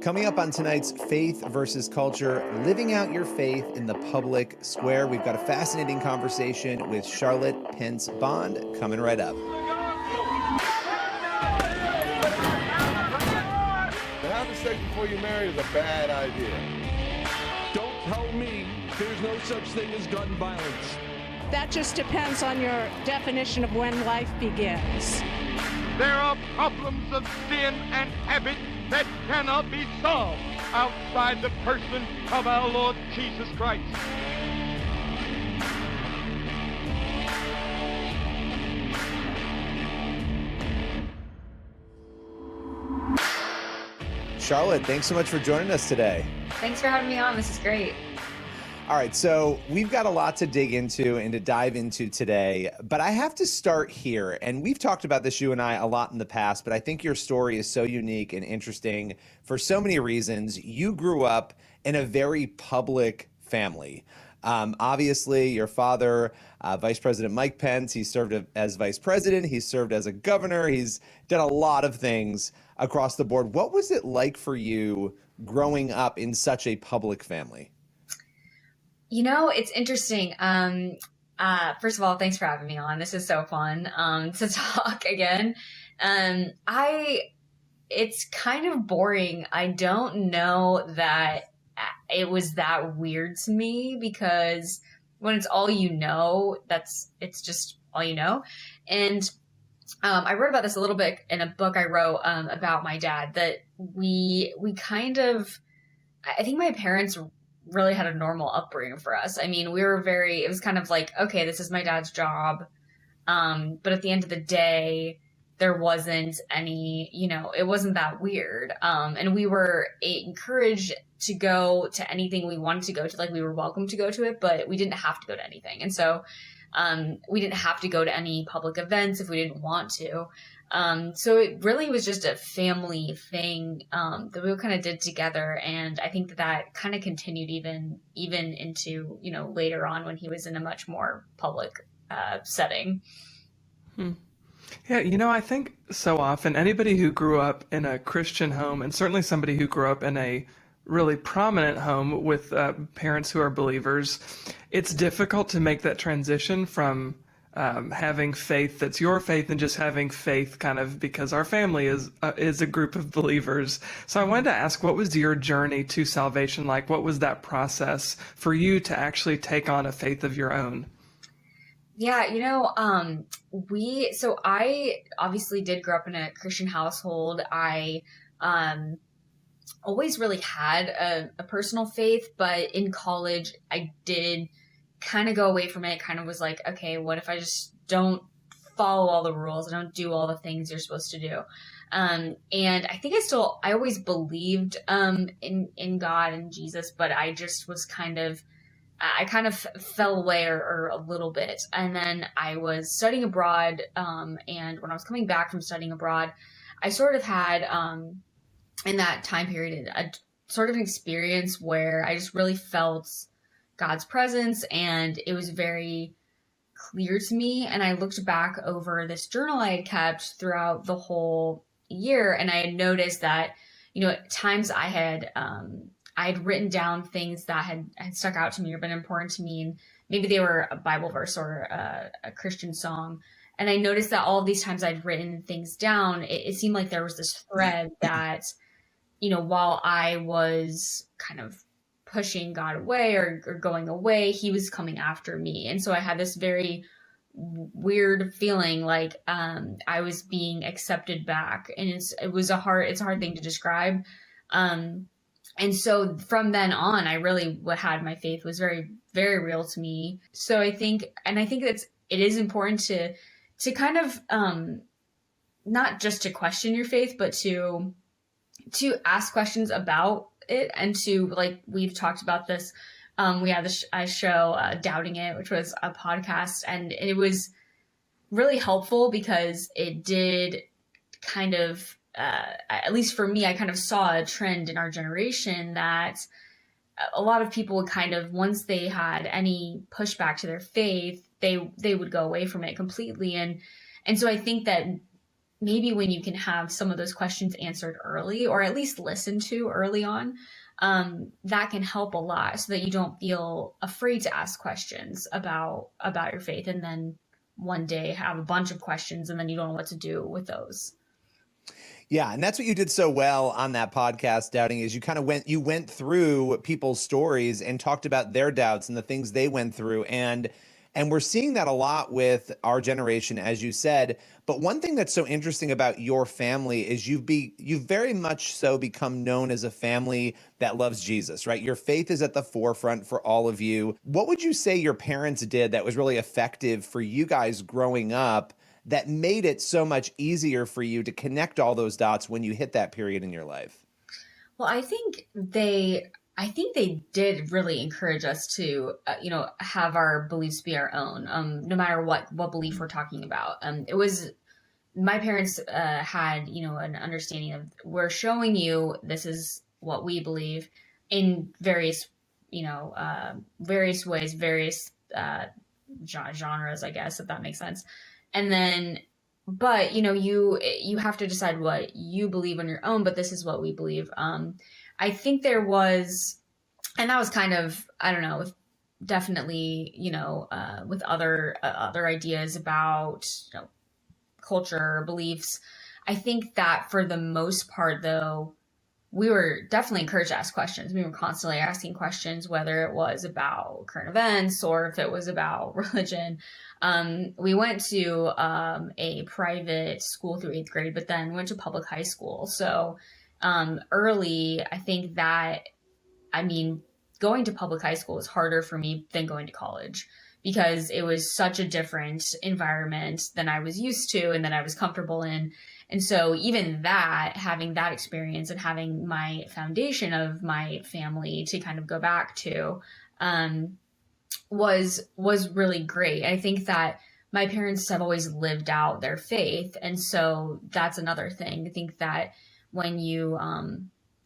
Coming up on tonight's Faith versus Culture, living out your faith in the public square. We've got a fascinating conversation with Charlotte Pence Bond coming right up. To have sex before you marry is a bad idea. Don't tell me there's no such thing as gun violence. That just depends on your definition of when life begins. There are problems of sin and habit that cannot be solved outside the person of our Lord Jesus Christ. Charlotte, thanks so much for joining us today. Thanks for having me on. This is great. All right, so we've got a lot to dig into and to dive into today, but I have to start here. And we've talked about this, you and I, a lot in the past, but I think your story is so unique and interesting for so many reasons. You grew up in a very public family. Obviously, your father, Vice President Mike Pence, he served as vice president. He served as a governor. He's done a lot of things across the board. What was it like for you growing up in such a public family? You know, it's interesting. First of all, thanks for having me on. This is so fun to talk again. It's kind of boring. I don't know that it was that weird to me, because when it's all you know, it's just all you know. And I wrote about this a little bit in a book I wrote about my dad, that we kind of, I think my parents really had a normal upbringing for us. I mean, it was kind of like, okay, this is my dad's job. But at the end of the day, there wasn't any, it wasn't that weird. And we were encouraged to go to anything we wanted to go to. Like, we were welcome to go to it, but we didn't have to go to anything. And so, we didn't have to go to any public events if we didn't want to. So it really was just a family thing, that we kind of did together. And I think that kind of continued even into, later on when he was in a much more public, setting. Yeah, I think so often anybody who grew up in a Christian home, and certainly somebody who grew up in a really prominent home with parents who are believers, it's difficult to make that transition from having faith that's your faith and just having faith kind of because our family is a group of believers. So I wanted to ask, what was your journey to salvation like? What was that process for you to actually take on a faith of your own? Yeah, so I obviously did grow up in a Christian household. I always really had a personal faith, but in college I did kind of go away from it. Kind of was like, okay, what if I just don't follow all the rules? I don't do all the things you're supposed to do. And I think I always believed in God and Jesus, but I just was I kind of fell away or a little bit. And then I was studying abroad. And when I was coming back from studying abroad, I sort of had, in that time period, a sort of an experience where I just really felt God's presence, and it was very clear to me. And I looked back over this journal I had kept throughout the whole year, and I had noticed that, at times I had written down things that had stuck out to me or been important to me, and maybe they were a Bible verse or a Christian song. And I noticed that all of these times I'd written things down, it seemed like there was this thread that, while I was kind of pushing God away or going away, he was coming after me. And so I had this very weird feeling like I was being accepted back. And it's a hard thing to describe. And so from then on, I really had my faith was very, very real to me. So I think it is important to kind of not just to question your faith, but to ask questions about it, and to, like, we've talked about this. We had a show, Doubting It, which was a podcast, and it was really helpful because it did kind of, at least for me, I kind of saw a trend in our generation that a lot of people would kind of, once they had any pushback to their faith, they would go away from it completely. And so I think that maybe when you can have some of those questions answered early, or at least listened to early on, that can help a lot, so that you don't feel afraid to ask questions about your faith, and then one day have a bunch of questions and then you don't know what to do with those. Yeah, and that's what you did so well on that podcast, Doubting, is you went through people's stories and talked about their doubts and the things they went through, and we're seeing that a lot with our generation, as you said. But one thing that's so interesting about your family is you've very much so become known as a family that loves Jesus, right? Your faith is at the forefront for all of you. What would you say your parents did that was really effective for you guys growing up, that made it so much easier for you to connect all those dots when you hit that period in your life? Well, I think they did really encourage us to, have our beliefs be our own, no matter what belief we're talking about. It was, my parents had, an understanding of, we're showing you this is what we believe in various, various ways, various genres, I guess, if that makes sense. And then, but, you have to decide what you believe on your own, but this is what we believe. I think there was, and that was kind of, I don't know, definitely, with other ideas about, culture, beliefs. I think that for the most part, though, we were definitely encouraged to ask questions. We were constantly asking questions, whether it was about current events or if it was about religion. We went to a private school through 8th grade, but then went to public high school. So early, I think that, going to public high school was harder for me than going to college, because it was such a different environment than I was used to and that I was comfortable in. And so even that, having that experience and having my foundation of my family to kind of go back to, was really great. I think that my parents have always lived out their faith. And so that's another thing. I think that when you,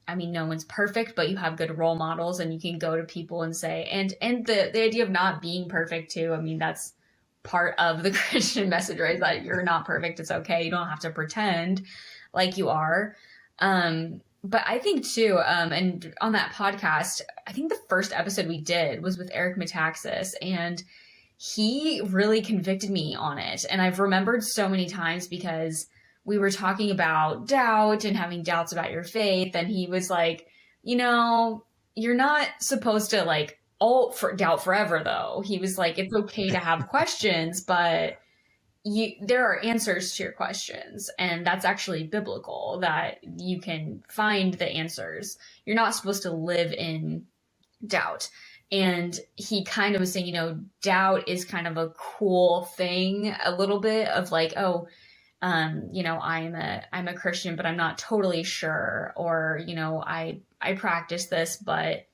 no one's perfect, but you have good role models and you can go to people and say, and the idea of not being perfect too. That's part of the Christian message, right? That you're not perfect. It's okay. You don't have to pretend like you are. But I think too, and on that podcast, I think the first episode we did was with Eric Metaxas, and he really convicted me on it. And I've remembered so many times, because we were talking about doubt and having doubts about your faith. And he was like, you're not supposed to doubt forever, though. He was like, it's okay to have questions, but there are answers to your questions. And that's actually biblical, that you can find the answers. You're not supposed to live in doubt. And he kind of was saying, doubt is kind of a cool thing, a little bit of like, I'm a Christian, but I'm not totally sure. Or, I practice this, but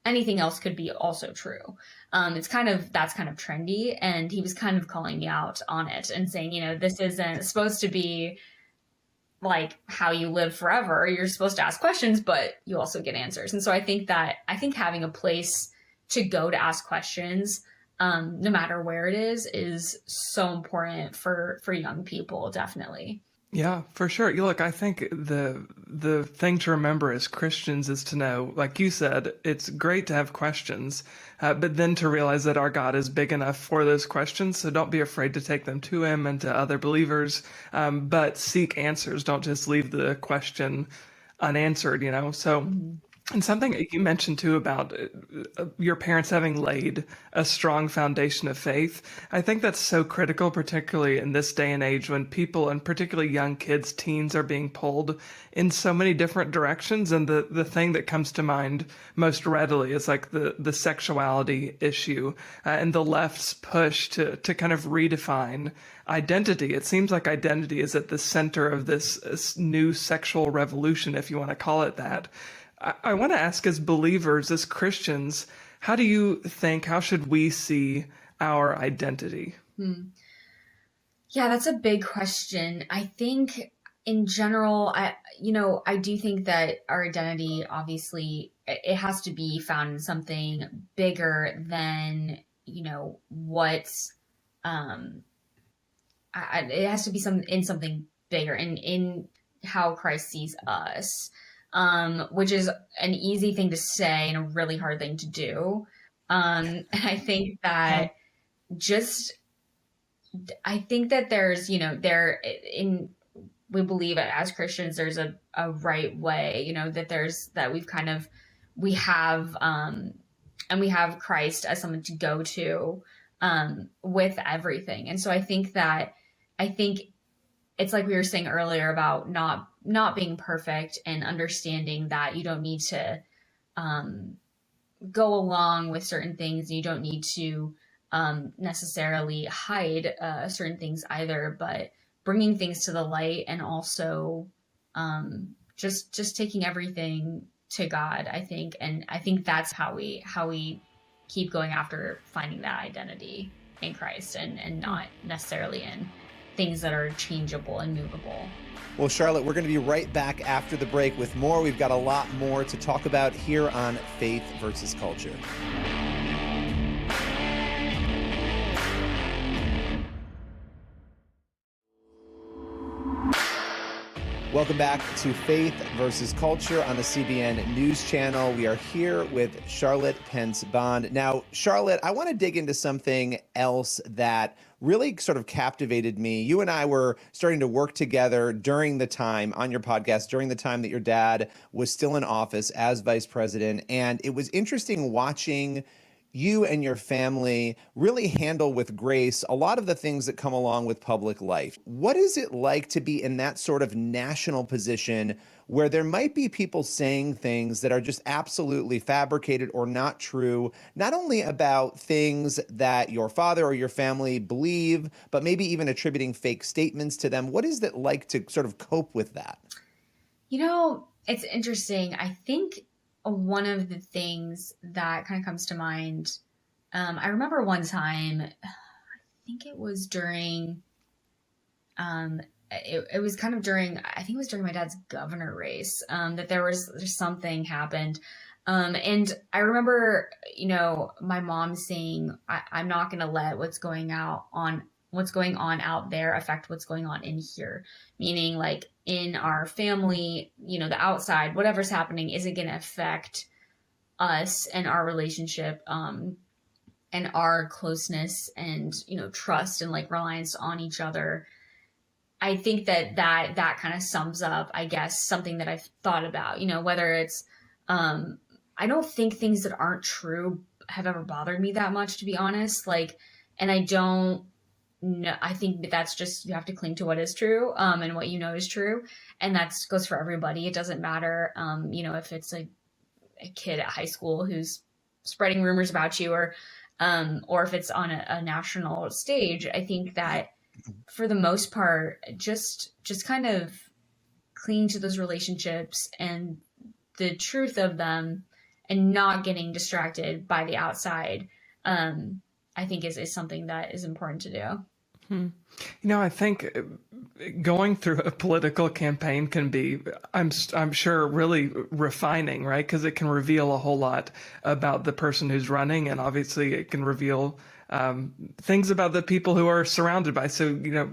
anything else could be also true. That's kind of trendy. And he was kind of calling me out on it and saying, this isn't supposed to be like how you live forever. You're supposed to ask questions, but you also get answers. And so I think having a place to go to ask questions, no matter where it is so important for young people, definitely. Yeah, for sure. Look, I think the thing to remember as Christians is to know, like you said, it's great to have questions, but then to realize that our God is big enough for those questions. So don't be afraid to take them to him and to other believers, but seek answers. Don't just leave the question unanswered, So. Mm-hmm. And something you mentioned too about your parents having laid a strong foundation of faith. I think that's so critical, particularly in this day and age when people, and particularly young kids, teens, are being pulled in so many different directions. And the thing that comes to mind most readily is like the sexuality issue and the left's push to kind of redefine identity. It seems like identity is at the center of this new sexual revolution, if you want to call it that. I want to ask, as believers, as Christians, how should we see our identity? Yeah, that's a big question. I think in general, I do think that our identity, obviously, it has to be found in something bigger than, what's, it has to be in something bigger in how Christ sees us, which is an easy thing to say and a really hard thing to do. And I think that there's, we believe as Christians, there's a right way, that we have Christ as someone to go to, with everything. And so I think it's like we were saying earlier about not being perfect, and understanding that you don't need to, go along with certain things. You don't need to, necessarily hide, certain things either, but bringing things to the light, and also, just taking everything to God, I think. And I think that's how we keep going after finding that identity in Christ, and not necessarily in things that are changeable and movable. Well, Charlotte, we're going to be right back after the break with more. We've got a lot more to talk about here on Faith versus Culture. Welcome back to Faith versus Culture on the CBN News Channel. We are here with Charlotte Pence Bond. Now, Charlotte, I want to dig into something else that really sort of captivated me. You and I were starting to work together during the time on your podcast, during the time that your dad was still in office as vice president. And it was interesting watching you and your family really handle with grace a lot of the things that come along with public life. What is it like to be in that sort of national position where there might be people saying things that are just absolutely fabricated or not true, not only about things that your father or your family believe, but maybe even attributing fake statements to them? What is it like to sort of cope with that? It's interesting. I think one of the things that kind of comes to mind, I remember one time, I think it was during, it was kind of during, I think it was during my dad's governor race, that there's something happened. And I remember, my mom saying, I'm not going to let what's going on out there affect what's going on in here. Meaning, like, in our family, the outside, whatever's happening isn't going to affect us and our relationship, and our closeness and, trust and like reliance on each other. I think that kind of sums up, I guess, something that I've thought about, whether it's, I don't think things that aren't true have ever bothered me that much, to be honest. And I don't, no, I think that's just, you have to cling to what is true, and what is true. And that goes for everybody. It doesn't matter, if it's a kid at high school who's spreading rumors about you, or if it's on a national stage. I think that for the most part, just kind of cling to those relationships and the truth of them, and not getting distracted by the outside, I think is something that is important to do. I think going through a political campaign can be, I'm sure, really refining, right? Because it can reveal a whole lot about the person who's running, and obviously it can reveal things about the people who are surrounded by. So,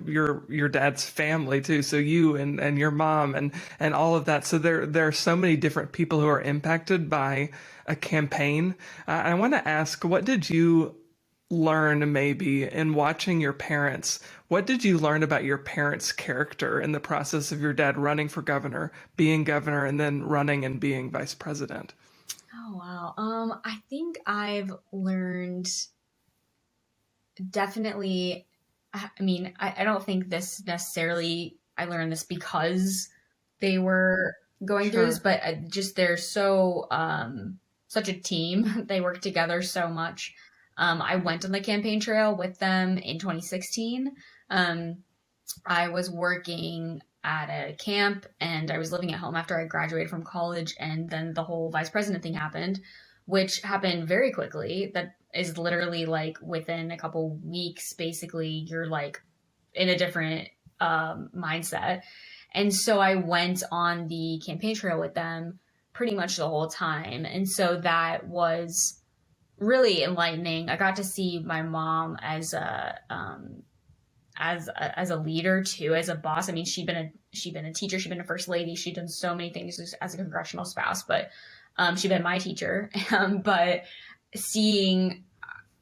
your dad's family too. So you and your mom and all of that. So there are so many different people who are impacted by a campaign. I want to ask, what did you learn maybe in watching your parents? What did you learn about your parents' character in the process of your dad running for governor, being governor, and then running and being vice president? Oh, wow. I think I've learned definitely, I don't think this necessarily, I learned this because they were going through this, but just they're so, such a team. They work together so much. I went on the campaign trail with them in 2016. I was working at a camp, and I was living at home after I graduated from college. And then the whole vice president thing happened, which happened very quickly. That is literally like within a couple weeks, basically, you're like in a different mindset. And so I went on the campaign trail with them pretty much the whole time. And so that was really enlightening. I got to see my mom as a as a leader too, as a boss. I mean, she'd been a teacher, she'd been a first lady, she'd done so many things as a congressional spouse, but she'd been my teacher. But seeing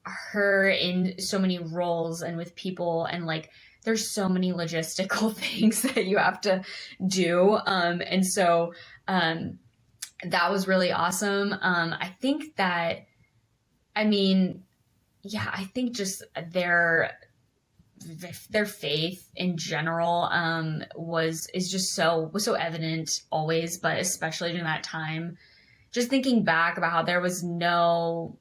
her in so many roles and with people, and like there's so many logistical things that you have to do, and so that was really awesome. I think that, I mean, yeah, I think just their faith in general was so evident always, but especially during that time. Just thinking back about how there was no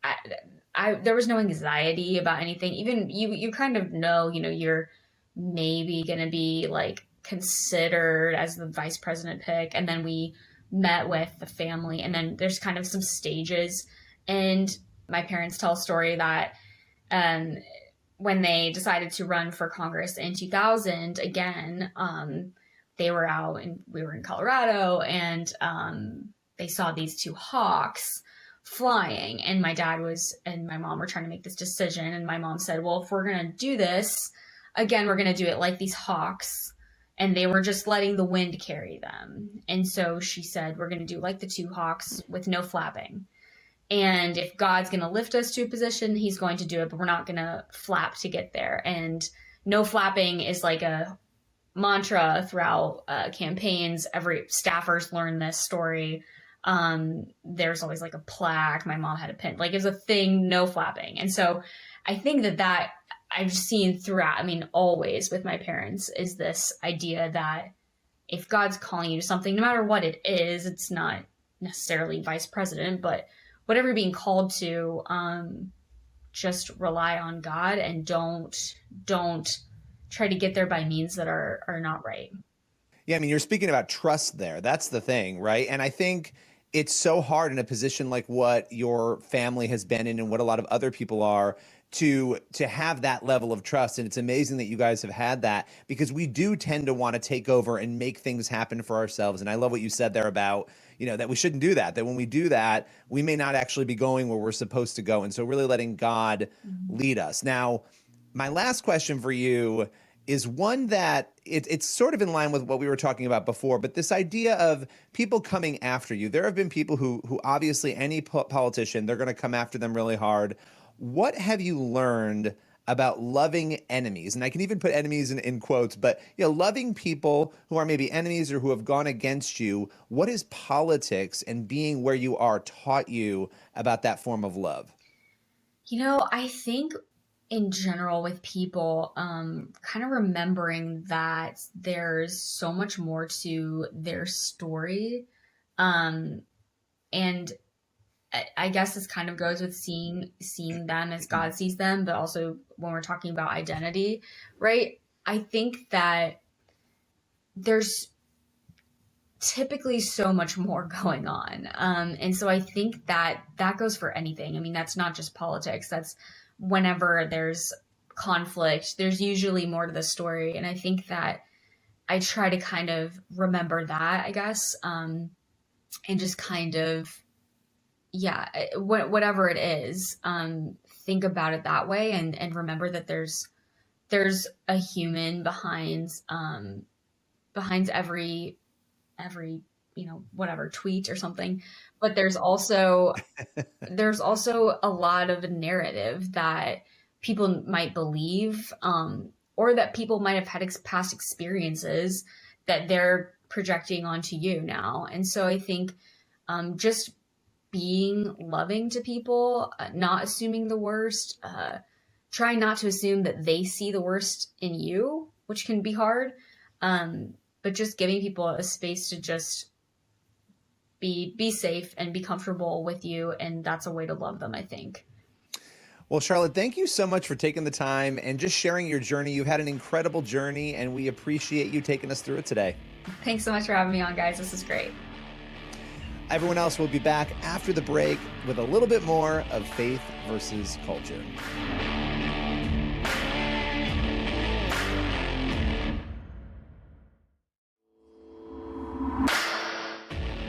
anxiety about anything. Even you kind of know, you're maybe going to be like considered as the vice president pick, and then we met with the family, and then there's kind of some stages. And my parents tell a story that when they decided to run for Congress in 2000 again, they were out and we were in Colorado, and they saw these two hawks flying, and my dad and my mom were trying to make this decision, and my mom said, well, if we're going to do this again, we're going to do it like these hawks. And they were just letting the wind carry them. And so she said, we're going to do like the two hawks with no flapping. And if God's going to lift us to a position, he's going to do it, but we're not going to flap to get there. And no flapping is like a mantra throughout campaigns. Every staffers learn this story. There's always like a plaque. My mom had a pin, like it was a thing, no flapping. And so I think that I've seen throughout, I mean, always with my parents, is this idea that if God's calling you to something, no matter what it is, it's not necessarily vice president, but whatever you're being called to, just rely on God and don't try to get there by means that are not right. Yeah, I mean, you're speaking about trust there. That's the thing, right? And I think it's so hard in a position like what your family has been in and what a lot of other people are to have that level of trust. And it's amazing that you guys have had that, because we do tend to want to take over and make things happen for ourselves. And I love what you said there about, that we shouldn't do that, that when we do that, we may not actually be going where we're supposed to go. And so really letting God lead us. Now, my last question for you is one that it's sort of in line with what we were talking about before, but this idea of people coming after you. There have been people who obviously any politician, they're going to come after them really hard. What have you learned about loving enemies? And I can even put enemies in quotes, but loving people who are maybe enemies or who have gone against you. What is politics and being where you are taught you about that form of love? I think in general with people, kind of remembering that there's so much more to their story. And I guess this kind of goes with seeing them as God sees them, but also when we're talking about identity, right? I think that there's typically so much more going on. And so I think that goes for anything. I mean, that's not just politics. That's whenever there's conflict, there's usually more to the story. And I think that I try to kind of remember that, I guess, and just kind of, whatever it is, think about it that way and remember that there's a human behind every whatever tweet or something, but there's also a lot of narrative that people might believe, or that people might have had past experiences that they're projecting onto you now. And so I think just being loving to people, not assuming the worst, trying not to assume that they see the worst in you, which can be hard, but just giving people a space to just be safe and be comfortable with you. And that's a way to love them, I think. Well, Charlotte, thank you so much for taking the time and just sharing your journey. You've had an incredible journey, and we appreciate you taking us through it today. Thanks so much for having me on, guys. This is great. Everyone else will be back after the break with a little bit more of Faith versus Culture.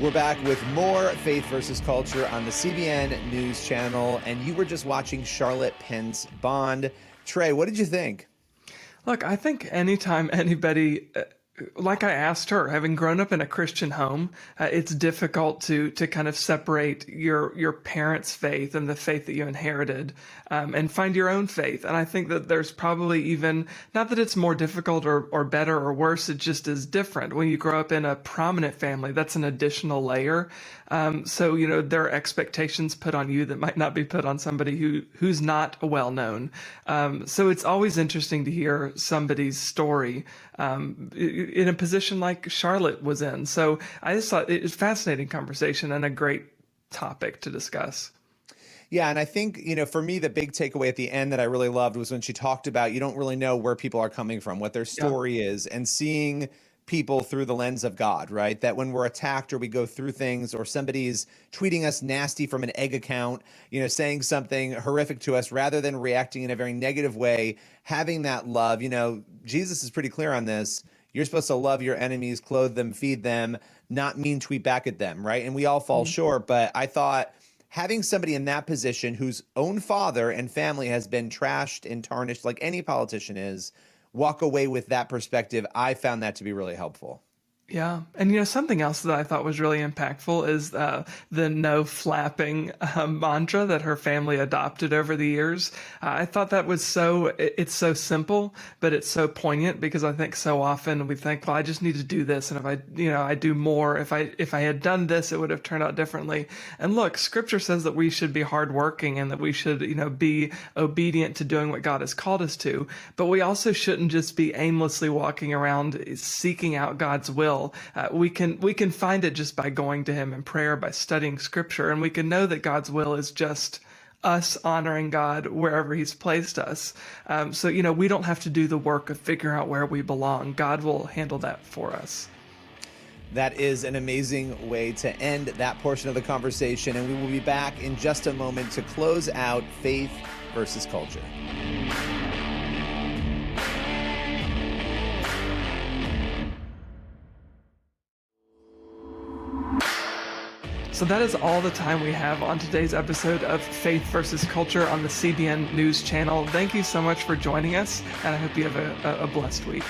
We're back with more Faith versus Culture on the CBN News Channel, and you were just watching Charlotte Pence Bond. Tré, what did you think? Look, I think anytime anybody, like I asked her, having grown up in a Christian home, it's difficult to kind of separate your parents' faith and the faith that you inherited, and find your own faith. And I think that there's probably even, not that it's more difficult or better or worse, it just is different. When you grow up in a prominent family, that's an additional layer. So, there are expectations put on you that might not be put on somebody who's not well known. So it's always interesting to hear somebody's story in a position like Charlotte was in. So I just thought it was a fascinating conversation and a great topic to discuss. Yeah, and I think, for me, the big takeaway at the end that I really loved was when she talked about you don't really know where people are coming from, what their story is, and seeing people through the lens of God, right? That when we're attacked or we go through things or somebody's tweeting us nasty from an egg account, saying something horrific to us, rather than reacting in a very negative way, having that love, Jesus is pretty clear on this. You're supposed to love your enemies, clothe them, feed them, not mean tweet back at them, right? And we all fall short, but I thought having somebody in that position whose own father and family has been trashed and tarnished like any politician is, walk away with that perspective, I found that to be really helpful. Yeah. And, something else that I thought was really impactful is the no flapping mantra that her family adopted over the years. I thought that was it's so simple, but it's so poignant, because I think so often we think, well, I just need to do this. And if I do more, if I had done this, it would have turned out differently. And look, Scripture says that we should be hardworking and that we should, be obedient to doing what God has called us to. But we also shouldn't just be aimlessly walking around seeking out God's will. We can find it just by going to him in prayer, by studying Scripture, and we can know that God's will is just us honoring God wherever he's placed us. So we don't have to do the work of figuring out where we belong. God will handle that for us. That is an amazing way to end that portion of the conversation, and we will be back in just a moment to close out Faith versus Culture. So that is all the time we have on today's episode of Faith versus Culture on the CBN News Channel. Thank you so much for joining us, and I hope you have a blessed week.